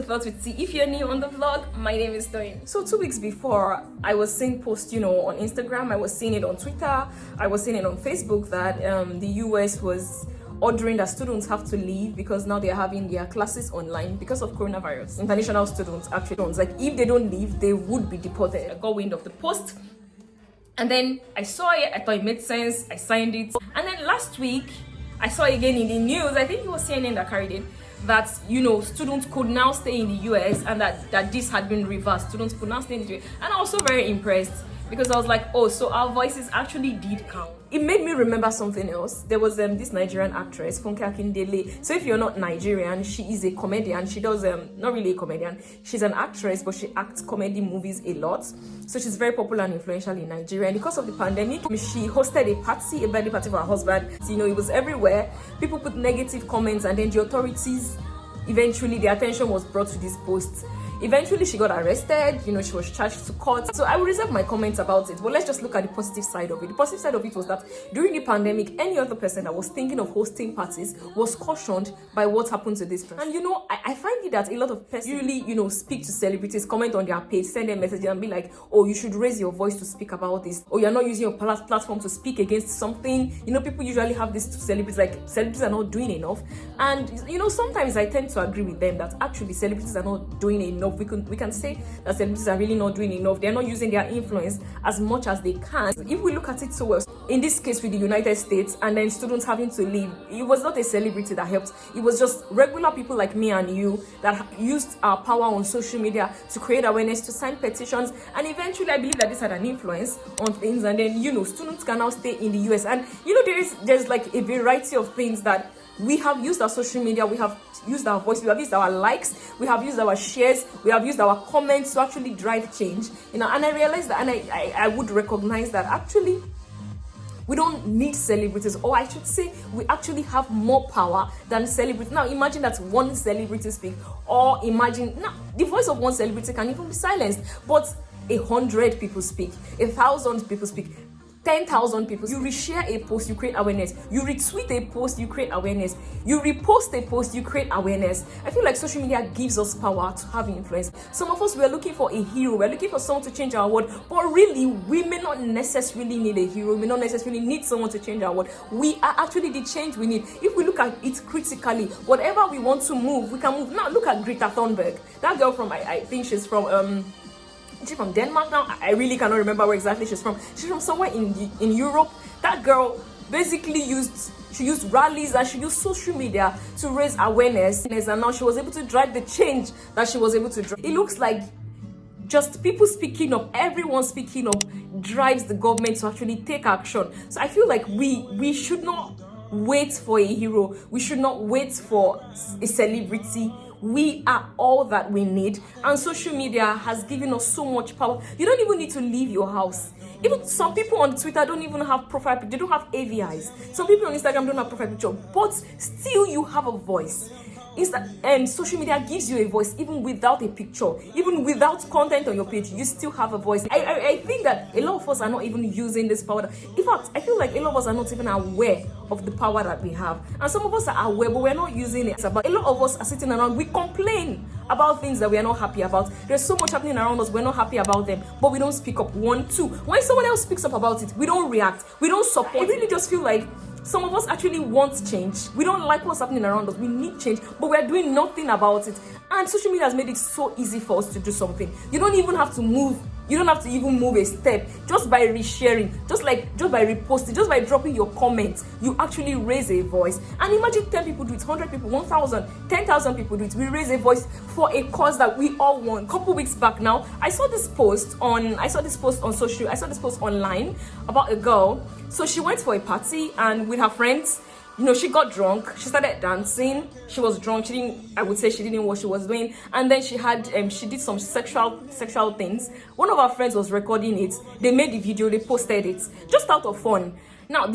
Vlog with T. If you're new on the vlog, my name is Toyin. So 2 weeks before, I was seeing posts, on Instagram, I was seeing it on Twitter, I was seeing it on Facebook that the US was ordering that students have to leave because now they're having their classes online because of coronavirus. International students actually don't. Like, if they don't leave, they would be deported. I got wind of the post, and then I saw it, I thought it made sense, I signed it. And then last week, I saw it again in the news, I think it was CNN that carried it, that, students could now stay in the US and that this had been reversed. Students could now stay in the US. And I was so very impressed because I was like, oh, so our voices actually did count. It made me remember something else. There was this Nigerian actress, Funke Akindele. So if you're not Nigerian, she is a comedian. She does, not really a comedian. She's an actress, but she acts comedy movies a lot. So she's very popular and influential in Nigeria. And because of the pandemic, she hosted a birthday party for her husband. It was everywhere. People put negative comments, and then the authorities, eventually the attention was brought to this post. Eventually, she got arrested, she was charged to court. So I will reserve my comments about it, but let's just look at the positive side of it. The positive side of it was that during the pandemic, any other person that was thinking of hosting parties was cautioned by what happened to this person. And I find it that a lot of persons usually, speak to celebrities, comment on their page, send them messages and be like, oh, you should raise your voice to speak about this. Or you're not using your platform to speak against something. People usually have this to celebrities, like celebrities are not doing enough. And, sometimes I tend to agree with them that actually celebrities are not doing enough. We can say that celebrities are really not doing enough. They're not using their influence as much as they can. If we look at it so well, in this case with the United States and then students having to leave, it was not a celebrity that helped. It was just regular people like me and you that used our power on social media to create awareness, to sign petitions, and eventually I believe that this had an influence on things. And then students can now stay in the US. And there's like a variety of things that we have used our social media, we have used our voice, we have used our likes, we have used our shares, we have used our comments to actually drive change. And I realized that, and I would recognize that actually we don't need celebrities, or I should say we actually have more power than celebrities. Now imagine that one celebrity speak, or imagine, now the voice of one celebrity can even be silenced, but 100 people speak, 1,000 people speak, 10,000 people. You reshare a post, you create awareness. You retweet a post, you create awareness. You repost a post, you create awareness. I feel like social media gives us power to have influence. Some of us, we're looking for a hero. We're looking for someone to change our world. But really, we may not necessarily need a hero. We may not necessarily need someone to change our world. We are actually the change we need. If we look at it critically, whatever we want to move, we can move. Now, look at Greta Thunberg. That girl from, I think she's from Denmark now. I really cannot remember where exactly she's from. She's from somewhere in Europe. That girl basically used rallies and she used social media to raise awareness, and now she was able to drive the change that she was able to drive. It looks like just people speaking up, everyone speaking up drives the government to actually take action. So I feel like we should not wait for a hero. We should not wait for a celebrity. We are all that we need, and social media has given us so much power. You don't even need to leave your house. Even some people on Twitter don't even have profile picture. They don't have AVIs. Some people on Instagram don't have profile picture, but still you have a voice. Social media gives you a voice even without a picture, even without content on your page. You still have a voice. I think that a lot of us are not even using this power. In fact, I feel like a lot of us are not even aware of the power that we have, and some of us are aware, but we're not using it. But a lot of us are sitting around, we complain about things that we are not happy about. There's so much happening around us, we're not happy about them, but we don't speak up. 1, 2. When someone else speaks up about it, we don't react, we don't support. I really just feel like some of us actually want change. We don't like what's happening around us. We need change, but we're doing nothing about it. And social media has made it so easy for us to do something. You don't even have to move. You don't have to even move a step. Just by resharing, just by reposting, just by dropping your comments, you actually raise a voice. And imagine 10 people do it, 100 people, 1,000, 10,000 people do it. We raise a voice for a cause that we all want. A couple weeks back now, I saw this post online about a girl. So she went for a party and with her friends, she got drunk. She started dancing. She was drunk. She didn't know what she was doing. And then she did some sexual things. One of our friends was recording it. They made the video. They posted it just out of fun. Now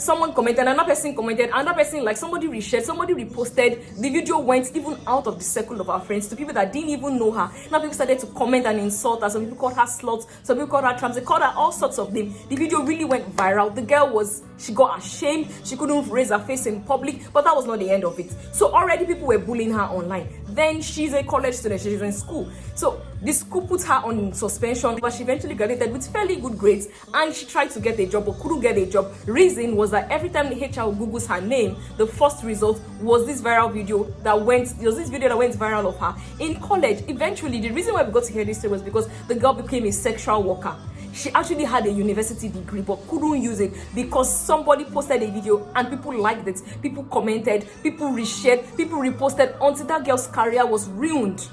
someone commented, another person commented, another person, like somebody reshared, somebody reposted. The video went even out of the circle of our friends to people that didn't even know her. Now people started to comment and insult her. Some people called her slut, some people called her trans, they called her all sorts of names. The video really went viral. The girl she got ashamed. She couldn't raise her face in public, but that was not the end of it. So already people were bullying her online. Then she's a college student, she's in school. So the school put her on suspension, but she eventually graduated with fairly good grades, and she tried to get a job but couldn't get a job. Reason was that every time the HR Googles her name, the first result was this viral video that went viral of her in college. Eventually, the reason why we got to hear this story was because the girl became a sexual worker. She actually had a university degree but couldn't use it because somebody posted a video and people liked it, people commented, people reshared, people reposted until that girl's career was ruined.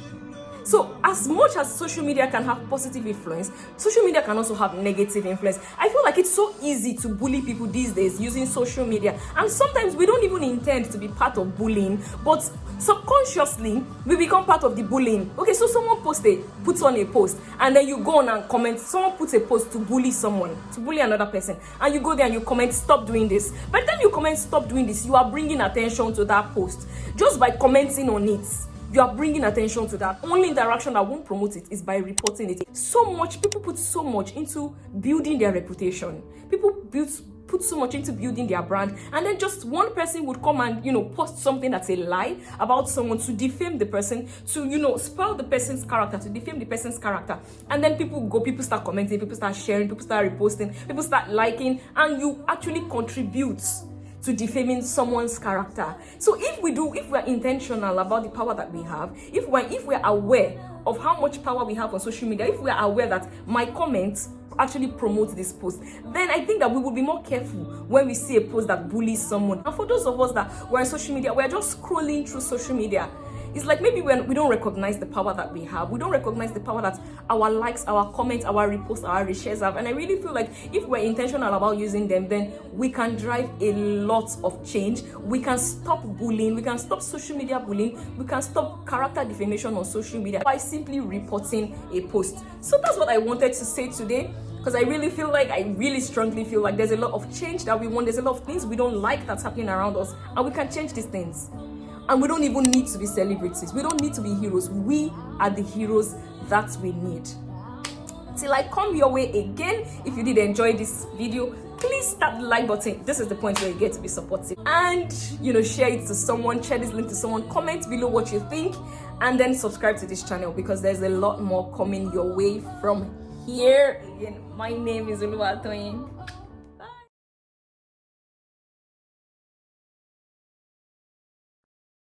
So as much as social media can have positive influence, social media can also have negative influence. I feel like it's so easy to bully people these days using social media, and sometimes we don't even intend to be part of bullying, but subconsciously we become part of the bullying. Okay, so someone puts on a post, and then you go on and comment. Someone puts a post to bully someone, to bully another person, and you go there and you comment, stop doing this. By the time you comment, stop doing this, you are bringing attention to that post. Just by commenting on it, you are bringing attention to that. Only interaction that won't promote it is by reporting it. People put so much into building their reputation. People put so much into building their brand, and then just one person would come and post something that's a lie about someone to defame the person, to spoil the person's character, to defame the person's character. And then people start commenting, people start sharing, people start reposting, people start liking, and you actually contribute to defaming someone's character. So if we're intentional about the power that we have, if we're aware of how much power we have on social media, if we're aware that my comments actually promote this post, then I think that we will be more careful when we see a post that bullies someone. And for those of us that were on social media, we're just scrolling through social media. It's like maybe when we don't recognize the power that we have, we don't recognize the power that our likes, our comments, our reposts, our reshares have. And I really feel like if we're intentional about using them, then we can drive a lot of change. We can stop bullying, we can stop social media bullying, we can stop character defamation on social media by simply reporting a post. So that's what I wanted to say today, because I really strongly feel like there's a lot of change that we want. There's a lot of things we don't like that's happening around us, and we can change these things. And we don't even need to be celebrities. We don't need to be heroes. We are the heroes that we need. Till I come your way again, if you did enjoy this video, please tap the like button. This is the point where you get to be supportive. And, share it to someone, share this link to someone, comment below what you think, and then subscribe to this channel because there's a lot more coming your way from here. Again, my name is Oluwatoyin.